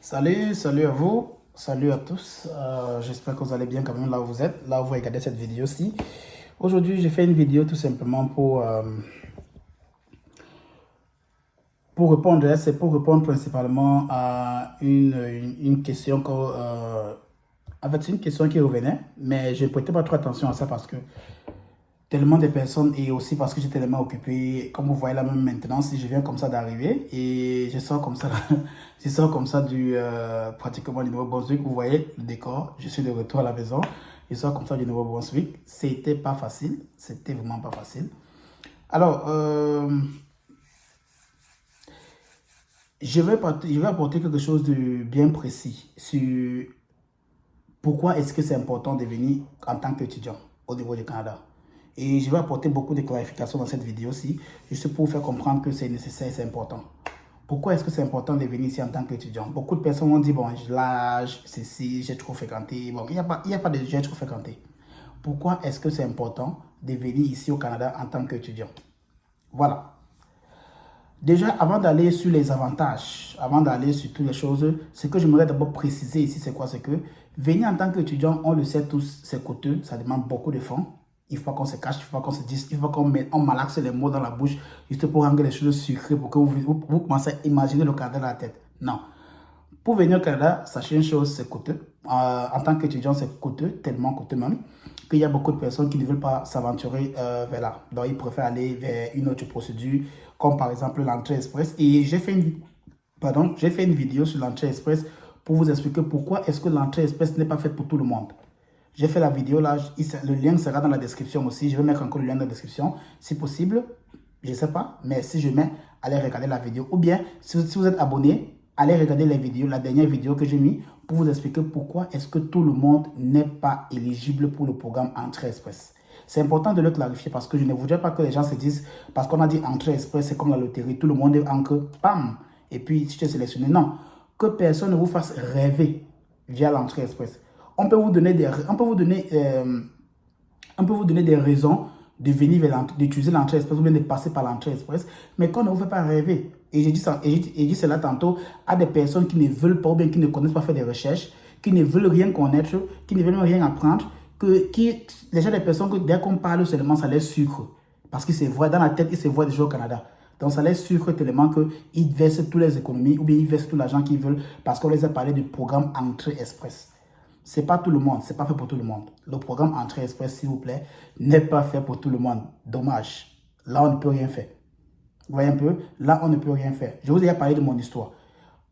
Salut à vous, salut à tous. J'espère que vous allez bien quand même là où vous êtes, là où vous regardez cette vidéo-ci. Aujourd'hui, j'ai fait une vidéo tout simplement pour répondre, c'est pour répondre principalement à une question en fait, c'est une question qui revenait, mais je ne prêtais pas trop attention à ça parce que tellement de personnes et aussi parce que j'étais tellement occupé. Comme vous voyez là même maintenant, si je viens comme ça d'arriver et je sors comme ça, je sors comme ça du pratiquement du Nouveau-Brunswick. Vous voyez le décor, je suis de retour à la maison. Je sors comme ça du Nouveau-Brunswick. C'était pas facile, c'était vraiment pas facile. Alors, je vais apporter quelque chose de bien précis sur pourquoi est-ce que c'est important de venir en tant qu'étudiant au niveau du Canada. Et je vais apporter beaucoup de clarifications dans cette vidéo-ci, juste pour vous faire comprendre que c'est nécessaire et c'est important. Pourquoi est-ce que c'est important de venir ici en tant qu'étudiant? Beaucoup de personnes vont dire, bon, l'âge, ceci, j'ai trop fréquenté. Bon, il n'y a pas de j'ai trop fréquenté. Pourquoi est-ce que c'est important de venir ici au Canada en tant qu'étudiant? Voilà. Déjà, avant d'aller sur les avantages, avant d'aller sur toutes les choses, ce que j'aimerais d'abord préciser ici, c'est quoi? C'est que venir en tant qu'étudiant, on le sait tous, c'est coûteux, ça demande beaucoup de fonds. Il faut qu'on se cache, il faut qu'on se dise, il faut qu'on malaxe les mots dans la bouche, juste pour rendre les choses sucrées, pour que vous commencez à imaginer le Canada dans la tête. Non. Pour venir au Canada, sachez une chose, c'est coûteux. En tant qu'étudiant, c'est coûteux, tellement coûteux même, qu'il y a beaucoup de personnes qui ne veulent pas s'aventurer vers là. Donc, ils préfèrent aller vers une autre procédure, comme par exemple l'entrée express. Et j'ai fait une vidéo sur l'entrée express pour vous expliquer pourquoi est-ce que l'entrée express n'est pas faite pour tout le monde. J'ai fait la vidéo là, le lien sera dans la description aussi. Je vais mettre encore le lien dans la description, si possible. Je ne sais pas, mais si je mets, allez regarder la vidéo. Ou bien, si vous êtes abonné, allez regarder les vidéos, la dernière vidéo que j'ai mis pour vous expliquer pourquoi est-ce que tout le monde n'est pas éligible pour le programme Entrée Express. C'est important de le clarifier parce que je ne voudrais pas que les gens se disent, parce qu'on a dit Entrée Express, c'est comme la loterie, tout le monde est entre, pam, et puis si tu es sélectionné. Non, que personne ne vous fasse rêver via l'Entrée Express. On peut vous donner des raisons de venir d'utiliser l'entrée express ou bien de passer par l'entrée express, mais qu'on ne vous fait pas rêver. Et j'ai dit ça, et j'ai dit cela tantôt à des personnes qui ne veulent pas ou bien qui ne connaissent pas faire des recherches, qui ne veulent rien connaître, qui ne veulent rien apprendre, les gens, des personnes que dès qu'on parle seulement, ça les sucre. Parce qu'ils se voient dans la tête, ils se voient déjà au Canada. Donc ça les sucre tellement qu'ils versent toutes les économies ou bien ils versent tout l'argent qu'ils veulent parce qu'on les a parlé du programme Entrée Express. C'est pas tout le monde, c'est pas fait pour tout le monde. Le programme Entrée Express, s'il vous plaît, n'est pas fait pour tout le monde. Dommage. Là, on ne peut rien faire. Vous voyez un peu? Là, on ne peut rien faire. Je vous ai parlé de mon histoire.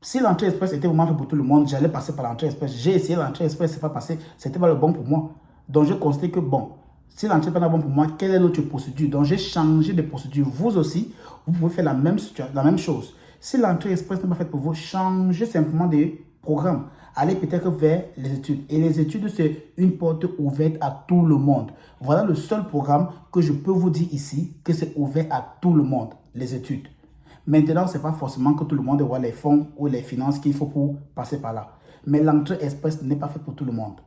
Si l'entrée express était vraiment fait pour tout le monde, j'allais passer par l'entrée express. J'ai essayé l'entrée express, c'est pas passé. C'était pas le bon pour moi. Donc, je constate que bon, si l'entrée n'est pas bon pour moi, quelle est l'autre procédure? Donc, j'ai changé de procédure. Vous aussi, vous pouvez faire la même chose. Si l'entrée express n'est pas faite pour vous, changez simplement de programme. Allez peut-être vers les études. Et les études, c'est une porte ouverte à tout le monde. Voilà le seul programme que je peux vous dire ici, que c'est ouvert à tout le monde, les études. Maintenant, ce n'est pas forcément que tout le monde voit les fonds ou les finances qu'il faut pour passer par là. Mais l'entrée express n'est pas faite pour tout le monde.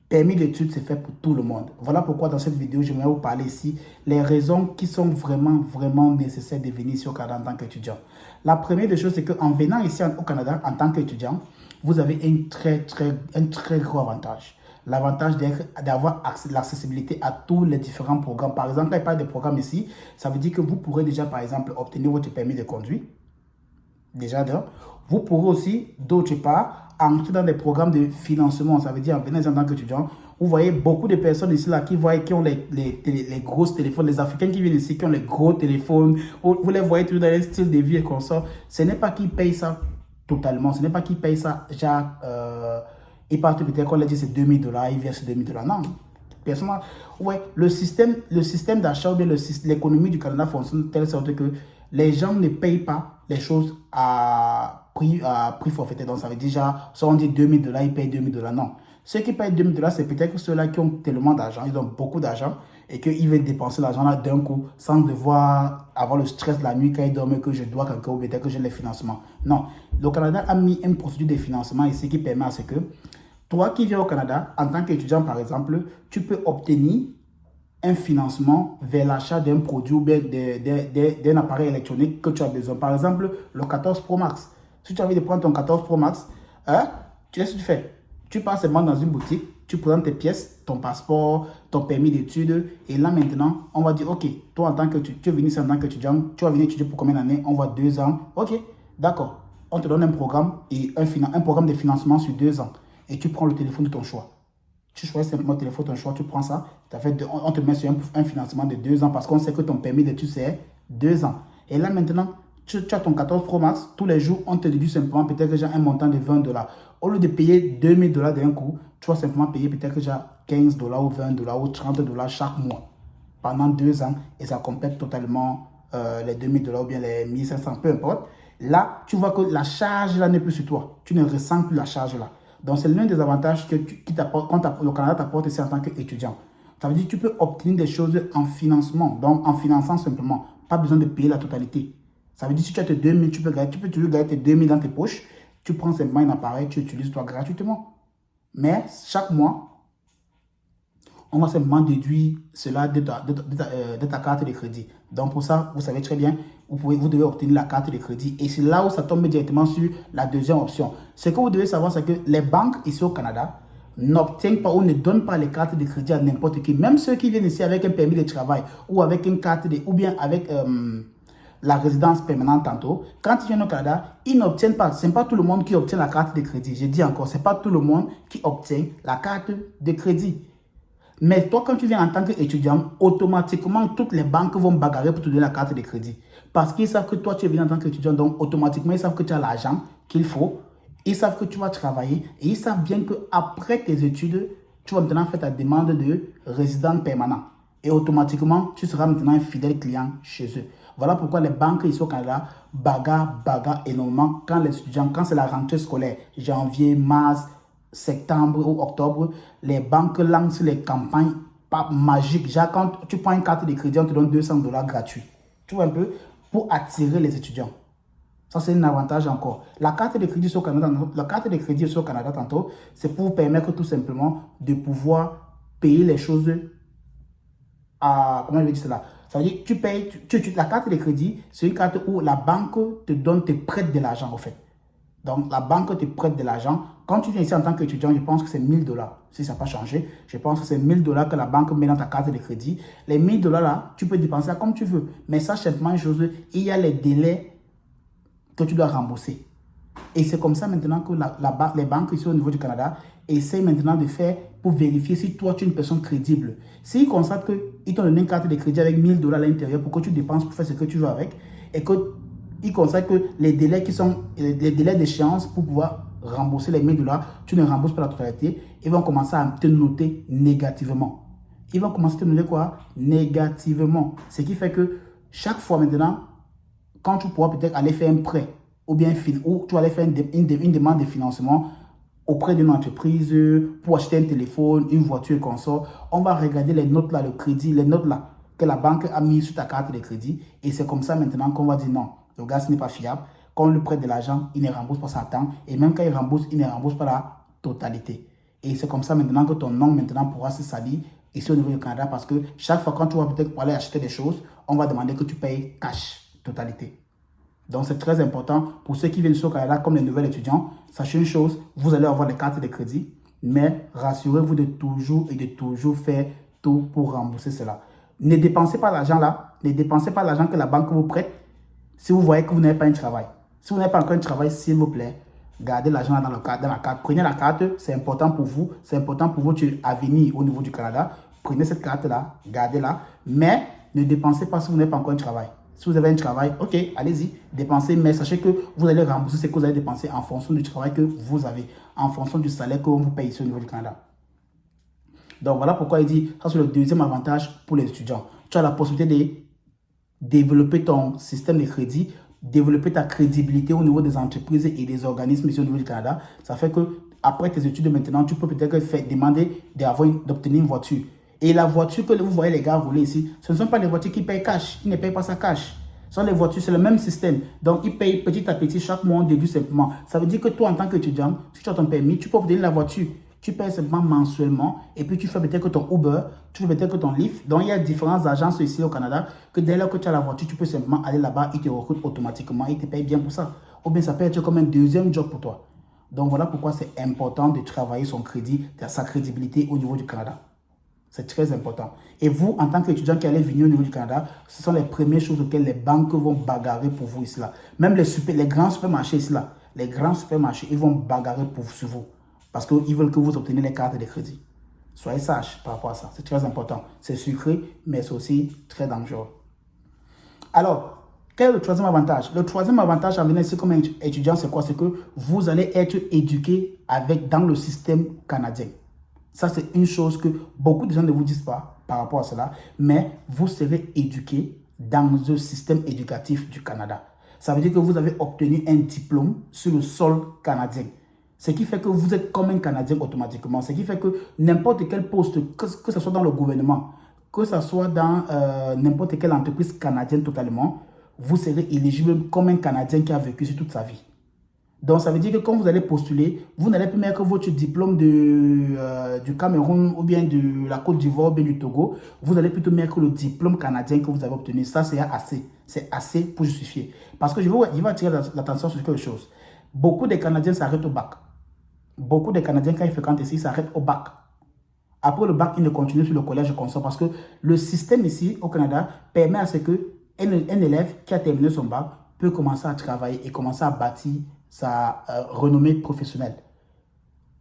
Permis d'études, c'est fait pour tout le monde. Voilà pourquoi dans cette vidéo, j'aimerais vous parler ici les raisons qui sont vraiment nécessaires de venir ici au Canada en tant qu'étudiant. La première des choses, c'est qu'en venant ici au Canada en tant qu'étudiant, vous avez un très gros avantage. L'avantage d'avoir l'accessibilité à tous les différents programmes. Par exemple, quand il parle de programmes ici, ça veut dire que vous pourrez déjà, par exemple, obtenir votre permis de conduire. Déjà, vous pourrez aussi, d'autre part, entrer dans des programmes de financement. Ça veut dire, en venant en tant qu'étudiant, vous voyez beaucoup de personnes ici là qui ont les gros téléphones, les Africains qui viennent ici, qui ont les gros téléphones. Vous les voyez toujours dans les styles de vie et comme ça. Ce n'est pas qu'ils payent ça totalement. Ce n'est pas qu'ils payent ça, genre, ils partent peut-être qu'on leur dit c'est 2000 $, ils versent 2000 $. Non. Personnellement, ouais, le système d'achat ou bien l'économie du Canada fonctionne de telle sorte que les gens ne payent pas les choses à prix forfaitaire. Donc, ça veut dire, déjà, soit on dit 2000 $, ils payent 2000 $. Non. Ceux qui payent 2000 $, c'est peut-être ceux-là qui ont tellement d'argent, ils ont beaucoup d'argent et qu'ils veulent dépenser l'argent là d'un coup sans devoir avoir le stress la nuit quand ils dorment que je dois quelqu'un ou peut-être que j'ai les financements. Non. Le Canada a mis une procédure de financement ici qui permet à ce que toi qui viens au Canada, en tant qu'étudiant par exemple, tu peux obtenir un financement vers l'achat d'un produit ou bien d'un appareil électronique que tu as besoin. Par exemple, le 14 Pro Max. Si tu as envie de prendre ton 14 Pro Max, hein, qu'est-ce que tu fais? Tu pars seulement dans une boutique, tu présentes tes pièces, ton passeport, ton permis d'études. Et là maintenant, on va dire, ok, toi en tant que tu es venu ici en tant qu'étudiant, tu vas venir étudier pour combien d'années? On voit 2 ans. Ok, d'accord. On te donne un programme et un programme de financement sur 2 ans. Et tu prends le téléphone de ton choix. Tu choisis simplement le téléphone de ton choix, tu prends ça. On te met sur un financement de 2 ans parce qu'on sait que ton permis d'études c'est 2 ans. Et là maintenant, tu as ton 14 Pro Max, tous les jours, on te déduit simplement peut-être que j'ai un montant de $20. Au lieu de payer $2000 d'un coup, tu vas simplement payer peut-être que j'ai $15 ou $20 ou $30 chaque mois pendant 2 ans et ça complète totalement les $2000 ou bien les 1500, peu importe. Là, tu vois que la charge là n'est plus sur toi. Tu ne ressens plus la charge là. Donc, c'est l'un des avantages que le Canada t'apporte ici en tant qu'étudiant. Ça veut dire que tu peux obtenir des choses en financement, donc en finançant simplement. Pas besoin de payer la totalité. Ça veut dire que si tu as tes 2000, tu peux toujours garder tes 2000 dans tes poches. Tu prends simplement un appareil, tu utilises toi gratuitement. Mais chaque mois, on va simplement déduire cela de ta carte de crédit. Donc pour ça, vous savez très bien, vous devez obtenir la carte de crédit. Et c'est là où ça tombe directement sur la deuxième option. Ce que vous devez savoir, c'est que les banques ici au Canada n'obtiennent pas ou ne donnent pas les cartes de crédit à n'importe qui. Même ceux qui viennent ici avec un permis de travail ou avec une carte ou bien avec la résidence permanente tantôt, quand ils viennent au Canada, ils n'obtiennent pas. Ce n'est pas tout le monde qui obtient la carte de crédit. Je dis encore, ce n'est pas tout le monde qui obtient la carte de crédit. Mais toi, quand tu viens en tant qu'étudiant, automatiquement, toutes les banques vont bagarrer pour te donner la carte de crédit. Parce qu'ils savent que toi, tu es venu en tant qu'étudiant, donc automatiquement, ils savent que tu as l'argent qu'il faut. Ils savent que tu vas travailler et ils savent bien qu'après tes études, tu vas maintenant faire ta demande de résident permanent. Et automatiquement, tu seras maintenant un fidèle client chez eux. Voilà pourquoi les banques ici au Canada bagarrent énormément quand les étudiants, quand c'est la rentrée scolaire, janvier, mars, septembre ou octobre, les banques lancent les campagnes pas magiques. Genre, quand tu prends une carte de crédit, on te donne $200 gratuits. Tu vois un peu, pour attirer les étudiants. Ça, c'est un avantage encore. La carte de crédit au Canada, tantôt, c'est pour vous permettre tout simplement de pouvoir payer les choses à, comment je vais dire cela? Ça veut dire que tu payes, la carte de crédit, c'est une carte où la banque te prête de l'argent, en fait. Donc, la banque te prête de l'argent. Quand tu viens ici en tant qu'étudiant, je pense que c'est $1000. Si ça n'a pas changé, je pense que c'est $1000 que la banque met dans ta carte de crédit. Les $1000 là, tu peux dépenser comme tu veux. Mais sache simplement une chose, il y a les délais que tu dois rembourser. Et c'est comme ça maintenant que les banques ici au niveau du Canada essaient maintenant de faire pour vérifier si toi tu es une personne crédible. S'ils constatent qu'ils t'ont donné une carte de crédit avec $1000 à l'intérieur pour que tu dépenses pour faire ce que tu veux avec, et qu'ils constatent que les délais d'échéance pour pouvoir rembourser les $1000, tu ne rembourses pas la totalité, ils vont commencer à te noter négativement. Ils vont commencer à te noter quoi? Négativement. Ce qui fait que chaque fois maintenant, quand tu pourras peut-être aller faire un prêt ou bien ou tu vas aller faire une demande de financement auprès d'une entreprise pour acheter un téléphone, une voiture et consort, on va regarder les notes là, le crédit, les notes là que la banque a mis sur ta carte de crédit et c'est comme ça maintenant qu'on va dire non, le gars ce n'est pas fiable. Quand on lui prête de l'argent, il ne rembourse pas sa temps et même quand il ne rembourse pas la totalité. Et c'est comme ça maintenant que ton nom maintenant pourra se salir ici au niveau du Canada parce que chaque fois quand tu vas peut-être pour aller acheter des choses, on va demander que tu payes cash. Totalité. Donc, c'est très important pour ceux qui viennent sur le Canada comme les nouveaux étudiants. Sachez une chose, vous allez avoir les cartes de crédit, mais rassurez-vous de toujours faire tout pour rembourser cela. Ne dépensez pas l'argent là, ne dépensez pas l'argent que la banque vous prête si vous voyez que vous n'avez pas un travail. Si vous n'avez pas encore un travail, s'il vous plaît, gardez l'argent dans la carte. Prenez la carte, c'est important pour vous, c'est important pour votre avenir au niveau du Canada. Prenez cette carte-là, gardez-la, mais ne dépensez pas si vous n'avez pas encore un travail. Si vous avez un travail, ok, allez-y, dépensez, mais sachez que vous allez rembourser ce que vous allez dépenser en fonction du travail que vous avez, en fonction du salaire que vous payez ici au niveau du Canada. Donc voilà pourquoi il dit, ça c'est le deuxième avantage pour les étudiants. Tu as la possibilité de développer ton système de crédit, développer ta crédibilité au niveau des entreprises et des organismes ici au niveau du Canada. Ça fait que après tes études maintenant, tu peux peut-être demander d'obtenir une voiture. Et la voiture que vous voyez les gars rouler ici, ce ne sont pas les voitures qui payent cash. Ils ne payent pas ça cash. Ce sont les voitures, c'est le même système. Donc, ils payent petit à petit. Chaque mois, on déduit simplement. Ça veut dire que toi, en tant qu'étudiant, si tu as ton permis, tu peux obtenir la voiture. Tu payes simplement mensuellement et puis tu fais peut-être que ton Uber, tu fais peut-être que ton Lyft. Donc, il y a différentes agences ici au Canada que dès lors que tu as la voiture, tu peux simplement aller là-bas, ils te recrutent automatiquement, ils te payent bien pour ça. Ou bien ça peut être comme un deuxième job pour toi. Donc, voilà pourquoi c'est important de travailler son crédit, sa crédibilité au niveau du Canada. C'est très important. Et vous, en tant qu'étudiant qui allez venir au niveau du Canada, ce sont les premières choses auxquelles les banques vont bagarrer pour vous ici là. Même les grands supermarchés ici là, les grands supermarchés, ils vont bagarrer sur vous. Parce qu'ils veulent que vous obteniez les cartes de crédit. Soyez sages par rapport à ça. C'est très important. C'est sucré, mais c'est aussi très dangereux. Alors, quel est le troisième avantage? Le troisième avantage à venir ici comme étudiant, c'est quoi? C'est que vous allez être éduqué dans le système canadien. Ça, c'est une chose que beaucoup de gens ne vous disent pas par rapport à cela, mais vous serez éduqué dans le système éducatif du Canada. Ça veut dire que vous avez obtenu un diplôme sur le sol canadien. Ce qui fait que vous êtes comme un Canadien automatiquement. Ce qui fait que n'importe quel poste, que ce soit dans le gouvernement, que ce soit dans n'importe quelle entreprise canadienne totalement, vous serez éligible comme un Canadien qui a vécu sur toute sa vie. Donc, ça veut dire que quand vous allez postuler, vous n'allez plus mettre votre diplôme du Cameroun ou bien de la Côte d'Ivoire ou bien du Togo. Vous allez plutôt mettre le diplôme canadien que vous avez obtenu. Ça, c'est assez. C'est assez pour justifier. Parce que je vais attirer l'attention sur quelque chose. Beaucoup de Canadiens s'arrêtent au bac. Beaucoup de Canadiens, quand ils fréquentent ici, s'arrêtent au bac. Après le bac, ils ne continuent sur le collège et consort parce que le système ici, au Canada, permet à ce qu'un élève qui a terminé son bac peut commencer à travailler et commencer à bâtir sa renommée professionnelle.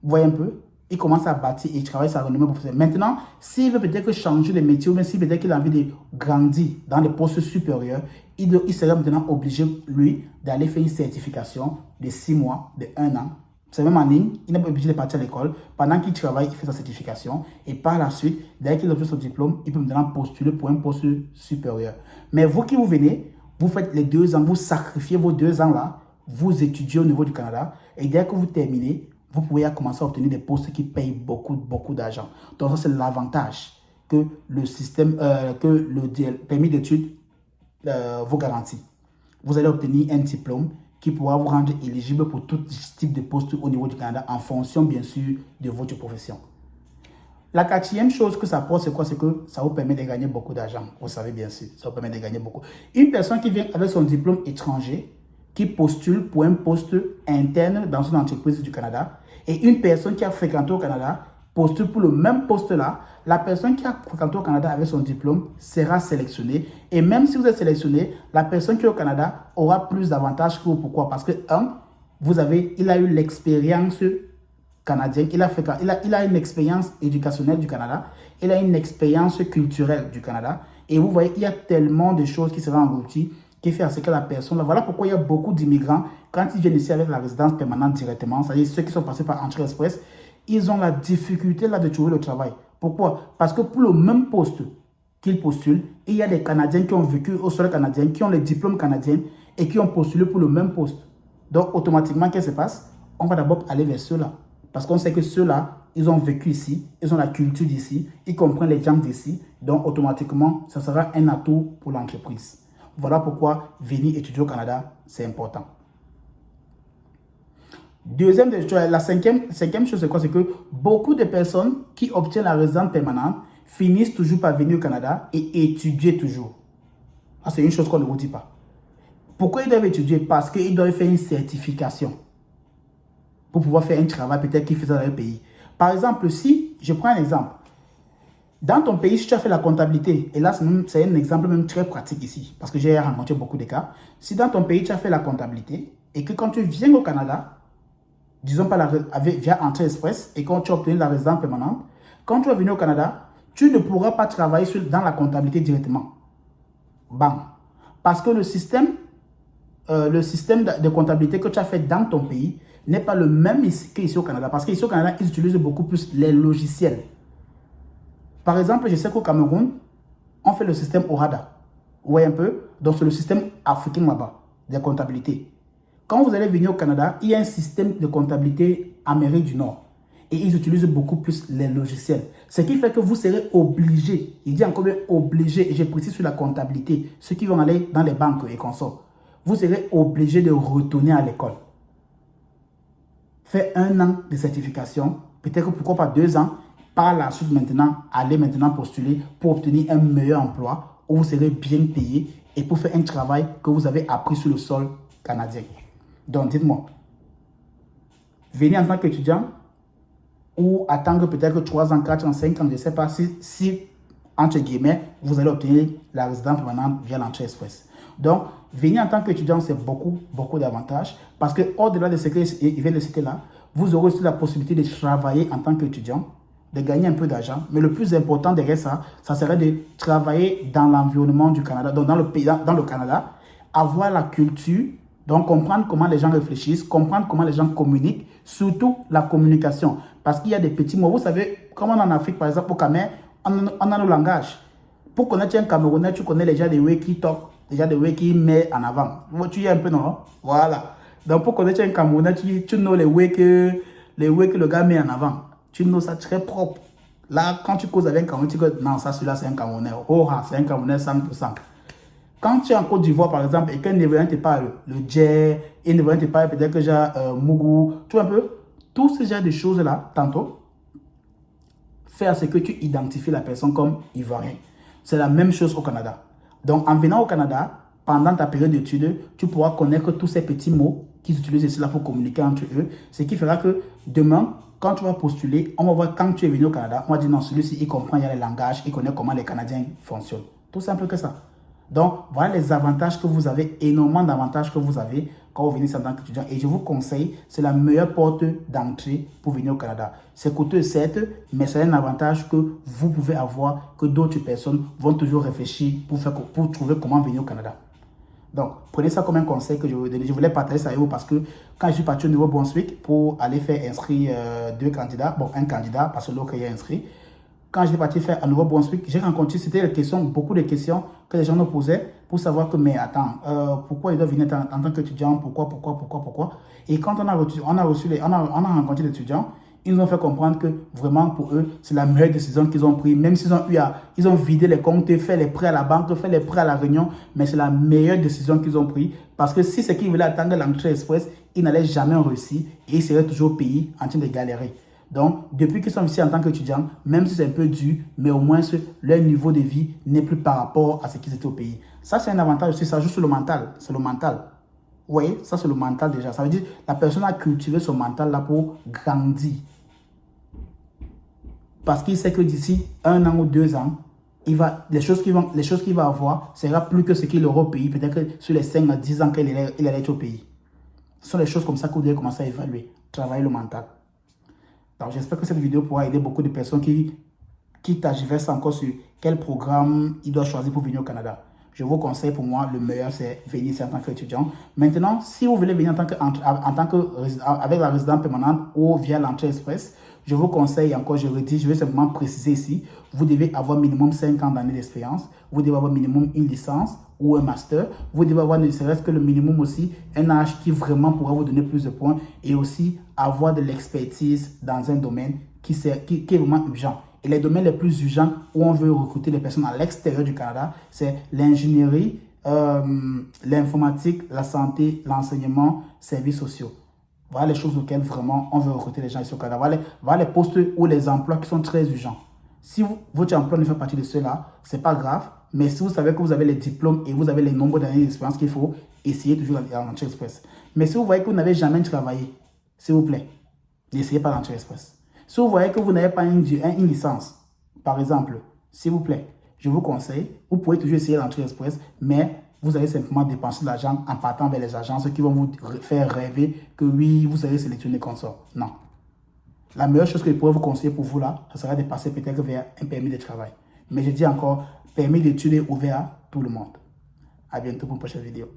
Vous voyez un peu? Il commence à bâtir et travailler sa renommée professionnelle. Maintenant, s'il veut peut-être changer de métier ou même s'il peut-être qu'il a envie de grandir dans des postes supérieurs, il serait maintenant obligé, lui, d'aller faire une certification de 6 mois, de 1 an. C'est même en ligne, il n'est pas obligé de partir à l'école. Pendant qu'il travaille, il fait sa certification. Et par la suite, dès qu'il obtient son diplôme, il peut maintenant postuler pour un poste supérieur. Mais vous qui vous venez, vous faites les 2 ans, vous sacrifiez vos 2 ans là, vous étudiez au niveau du Canada. Et dès que vous terminez, vous pouvez commencer à obtenir des postes qui payent beaucoup, beaucoup d'argent. Donc ça, c'est l'avantage que le système, que le permis d'études vous garantit. Vous allez obtenir un diplôme qui pourra vous rendre éligible pour tout type de poste au niveau du Canada en fonction, bien sûr, de votre profession. La quatrième chose que ça apporte, c'est quoi? C'est que ça vous permet de gagner beaucoup d'argent. Vous savez bien sûr, ça vous permet de gagner beaucoup. Une personne qui vient avec son diplôme étranger, qui postule pour un poste interne dans une entreprise du Canada, et une personne qui a fréquenté au Canada postule pour le même poste-là, la personne qui a fréquenté au Canada avec son diplôme sera sélectionnée. Et même si vous êtes sélectionné, la personne qui est au Canada aura plus d'avantages que vous. Pourquoi? Parce que, il a eu l'expérience canadienne, il a une expérience éducationnelle du Canada, il a une expérience culturelle du Canada. Et vous voyez, il y a tellement de choses qui seront englouties qui fait à ce que la personne, voilà pourquoi il y a beaucoup d'immigrants, quand ils viennent ici avec la résidence permanente directement, c'est-à-dire ceux qui sont passés par Entrée Express, ils ont la difficulté là de trouver le travail. Pourquoi? Parce que pour le même poste qu'ils postulent, il y a des Canadiens qui ont vécu au sol canadien, qui ont les diplômes canadiens et qui ont postulé pour le même poste. Donc, automatiquement, qu'est-ce qui se passe? On va d'abord aller vers ceux-là. Parce qu'on sait que ceux-là, ils ont vécu ici, ils ont la culture d'ici, ils comprennent les gens d'ici. Donc, automatiquement, ça sera un atout pour l'entreprise. Voilà pourquoi venir étudier au Canada, c'est important. La cinquième chose, c'est quoi? C'est que beaucoup de personnes qui obtiennent la résidence permanente finissent toujours par venir au Canada et étudier toujours. C'est une chose qu'on ne vous dit pas. Pourquoi ils doivent étudier? Parce qu'ils doivent faire une certification pour pouvoir faire un travail peut-être qu'ils faisaient dans leur pays. Par exemple, si, je prends un exemple, dans ton pays, si tu as fait la comptabilité, et là c'est un exemple même très pratique ici, parce que j'ai rencontré beaucoup de cas, si dans ton pays tu as fait la comptabilité, et que quand tu viens au Canada, disons via Entrée Express, et quand tu as obtenu la résidence permanente, quand tu vas venir au Canada, tu ne pourras pas travailler dans la comptabilité directement. Bam. Parce que le système de comptabilité que tu as fait dans ton pays n'est pas le même qu'ici au Canada. Parce qu'ici au Canada, ils utilisent beaucoup plus les logiciels. Par exemple, je sais qu'au Cameroun, on fait le système OHADA. Vous voyez un peu? Donc, c'est le système africain là-bas, de comptabilité. Quand vous allez venir au Canada, il y a un système de comptabilité Amérique du Nord. Et ils utilisent beaucoup plus les logiciels. Ce qui fait que vous serez obligé, il dit encore bien obligé, et je précise sur la comptabilité, ceux qui vont aller dans les banques et consorts, vous serez obligé de retourner à l'école. Faire 1 an de certification peut-être pourquoi pas 2 ans, par la suite maintenant, allez maintenant postuler pour obtenir un meilleur emploi où vous serez bien payé et pour faire un travail que vous avez appris sur le sol canadien. Donc dites-moi, venir en tant qu'étudiant ou attendre peut-être 3 ans, 4 ans, 5 ans, je ne sais pas si entre guillemets, vous allez obtenir la résidence permanente via l'entrée express. Donc, venir en tant qu'étudiant, c'est beaucoup d'avantages parce que au-delà de ce qu'il vient de citer là, vous aurez aussi la possibilité de travailler en tant qu'étudiant, de gagner un peu d'argent. Mais le plus important derrière ça, ça serait de travailler dans l'environnement du Canada, donc dans le Canada, avoir la culture, donc comprendre comment les gens réfléchissent, comprendre comment les gens communiquent, surtout la communication. Parce qu'il y a des petits mots. Vous savez, comme en Afrique, par exemple, au Cameroun, on a nos langages. Pour connaître un Camerounais, tu connais déjà des way qui talk, déjà des way qui met en avant. Tu y es un peu, non? Voilà. Donc, pour connaître un Camerounais, tu sais les way que le gars met en avant. Tu sais ça très propre. Là, quand tu causes avec un Camerounais, tu dis non, ça, celui-là, c'est un Camerounais. Oh, c'est un Camerounais 100%. Quand tu es en Côte d'Ivoire, par exemple, et qu'un Névrien te parle, le djé, et un Névrien te parle peut-être que j'ai Mougou, tu vois un peu, tous ces genres de choses-là, tantôt, faire ce que tu identifies la personne comme ivoirien. C'est la même chose au Canada. Donc, en venant au Canada, pendant ta période d'études, tu pourras connaître tous ces petits mots qu'ils utilisent ici là pour communiquer entre eux. Ce qui fera que demain, quand tu vas postuler, on va voir quand tu es venu au Canada, on va dire non, celui-ci, il comprend, il y a les langages, il connaît comment les Canadiens fonctionnent. Tout simple que ça. Donc, voilà les avantages que vous avez, énormément d'avantages que vous avez quand vous venez en tant qu'étudiant. Et je vous conseille, c'est la meilleure porte d'entrée pour venir au Canada. C'est coûteux, certes, mais c'est un avantage que vous pouvez avoir, que d'autres personnes vont toujours réfléchir pour trouver comment venir au Canada. Donc, prenez ça comme un conseil que je vais vous donner. Je voulais partager ça avec vous parce que quand je suis parti au Nouveau-Brunswick pour aller faire inscrire 2 candidats, bon, un candidat, parce que l'autre est inscrit. Quand j'étais parti faire à Nouveau-Brunswick, j'ai rencontré, c'était beaucoup de questions que les gens nous posaient pour savoir que, mais attends, pourquoi ils doivent venir en tant qu'étudiant, pourquoi. Et quand on a rencontré les étudiants, ils nous ont fait comprendre que vraiment pour eux, c'est la meilleure décision qu'ils ont prise, même s'ils ont vidé les comptes, fait les prêts à la banque, fait les prêts à la Réunion, mais c'est la meilleure décision qu'ils ont prise parce que si c'est qu'ils voulaient attendre l'entrée express, ils n'allaient jamais réussir et ils seraient toujours au pays en train de galérer. Donc, depuis qu'ils sont ici en tant qu'étudiants, même si c'est un peu dur, mais au moins leur niveau de vie n'est plus par rapport à ce qu'ils étaient au pays. Ça, c'est un avantage aussi, ça joue sur le mental. C'est le mental. Vous voyez, ça c'est le mental déjà. Ça veut dire que la personne a cultivé son mental là pour grandir. Parce qu'il sait que d'ici 1 an ou 2 ans, les choses qu'il va avoir, ce sera plus que ce qu'il aura au pays. Peut-être que sur les 5 à 10 ans qu'il allait être au pays. Ce sont les choses comme ça que vous devez commencer à évaluer. Travailler le mental. Donc, j'espère que cette vidéo pourra aider beaucoup de personnes qui t'agissent encore sur quel programme ils doivent choisir pour venir au Canada. Je vous conseille, pour moi, le meilleur, c'est venir ici en tant qu'étudiant. Maintenant, si vous voulez venir avec la résidence permanente ou via l'entrée express, je vous conseille encore, je redis, je vais simplement préciser ici, vous devez avoir minimum 5 ans d'années d'expérience, vous devez avoir minimum une licence ou un master, vous devez avoir ne serait-ce que le minimum aussi, un âge qui vraiment pourra vous donner plus de points et aussi avoir de l'expertise dans un domaine qui est vraiment urgent. Et les domaines les plus urgents où on veut recruter des personnes à l'extérieur du Canada, c'est l'ingénierie, l'informatique, la santé, l'enseignement, services sociaux. Voilà les choses auxquelles vraiment on veut recruter les gens ici au Canada. Voilà les postes ou les emplois qui sont très urgents. Si votre emploi ne fait partie de ceux-là, ce n'est pas grave. Mais si vous savez que vous avez les diplômes et vous avez les nombres d'années d'expérience qu'il faut, essayez toujours l'entrée express. Mais si vous voyez que vous n'avez jamais travaillé, s'il vous plaît, n'essayez pas l'entrée express. Si vous voyez que vous n'avez pas une licence, par exemple, s'il vous plaît, je vous conseille, vous pouvez toujours essayer l'entrée express, mais vous allez simplement dépenser de l'argent en partant vers les agences qui vont vous faire rêver que oui, vous allez sélectionner comme ça. Non. La meilleure chose que je pourrais vous conseiller pour vous là, ce serait de passer peut-être vers un permis de travail. Mais je dis encore, permis d'études est ouvert à tout le monde. À bientôt pour une prochaine vidéo.